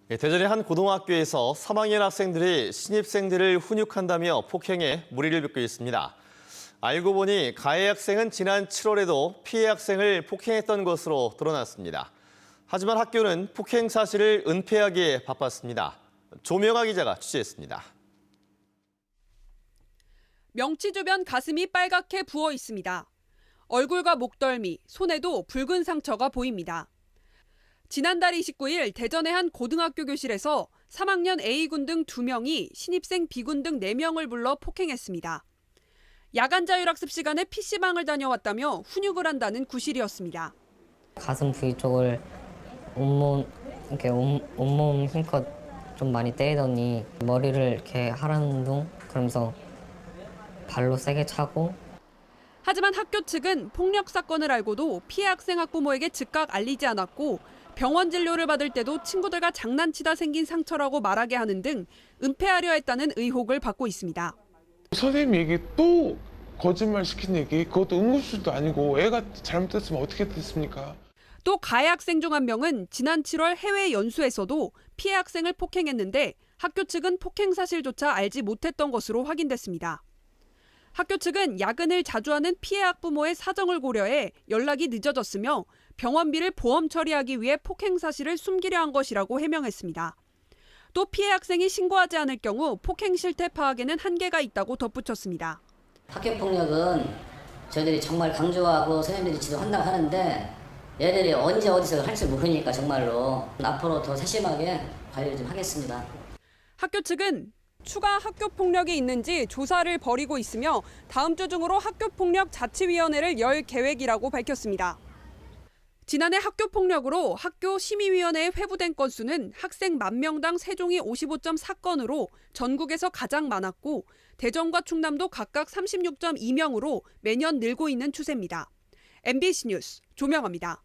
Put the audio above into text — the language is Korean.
대전의 한 고등학교에서 3학년 학생들이 신입생들을 훈육한다며 폭행해 물의를 빚고 있습니다. 알고 보니 가해 학생은 지난 7월에도 피해 학생을 폭행했던 것으로 드러났습니다. 하지만 학교는 폭행 사실을 은폐하기에 바빴습니다. 조명아 기자가 취재했습니다. 명치 주변 가슴이 빨갛게 부어 있습니다. 얼굴과 목덜미, 손에도 붉은 상처가 보입니다. 지난달 29일 대전의 한 고등학교 교실에서 3학년 A군 등 2명이 신입생 B군 등 4명을 불러 폭행했습니다. 야간 자율학습 시간에 PC방을 다녀왔다며 훈육을 한다는 구실이었습니다. 가슴 부위 쪽을 온몸 힘껏 좀 많이 때리더니 머리를 이렇게 하라는 둥 그러면서 발로 세게 차고. 하지만 학교 측은 폭력 사건을 알고도 피해 학생 학부모에게 즉각 알리지 않았고 병원 진료를 받을 때도 친구들과 장난치다 생긴 상처라고 말하게 하는 등 은폐하려 했다는 의혹을 받고 있습니다. 선생님 얘기 또 거짓말 시킨 얘기, 그것도 응급실도 아니고 애가 잘못됐으면 어떻게 됐습니까? 또 가해 학생 중 한 명은 지난 7월 해외 연수에서도 피해 학생을 폭행했는데 학교 측은 폭행 사실조차 알지 못했던 것으로 확인됐습니다. 학교 측은 야근을 자주 하는 피해 학부모의 사정을 고려해 연락이 늦어졌으며 병원비를 보험 처리하기 위해 폭행 사실을 숨기려 한 것이라고 해명했습니다. 또 피해 학생이 신고하지 않을 경우 폭행 실태 파악에는 한계가 있다고 덧붙였습니다. 학교폭력은 저희들이 정말 강조하고 선생님들이 지도한다고 하는데 얘들이 언제 어디서 할지 모르니까 정말로 앞으로 더 세심하게 관리를 좀 하겠습니다. 학교 측은 추가 학교폭력이 있는지 조사를 벌이고 있으며 다음 주 중으로 학교폭력 자치위원회를 열 계획이라고 밝혔습니다. 지난해 학교폭력으로 학교 심의위원회에 회부된 건수는 학생 10,000명당 세종이 55.4건으로 전국에서 가장 많았고 대전과 충남도 각각 36.2명으로 매년 늘고 있는 추세입니다. MBC 뉴스 조명아입니다.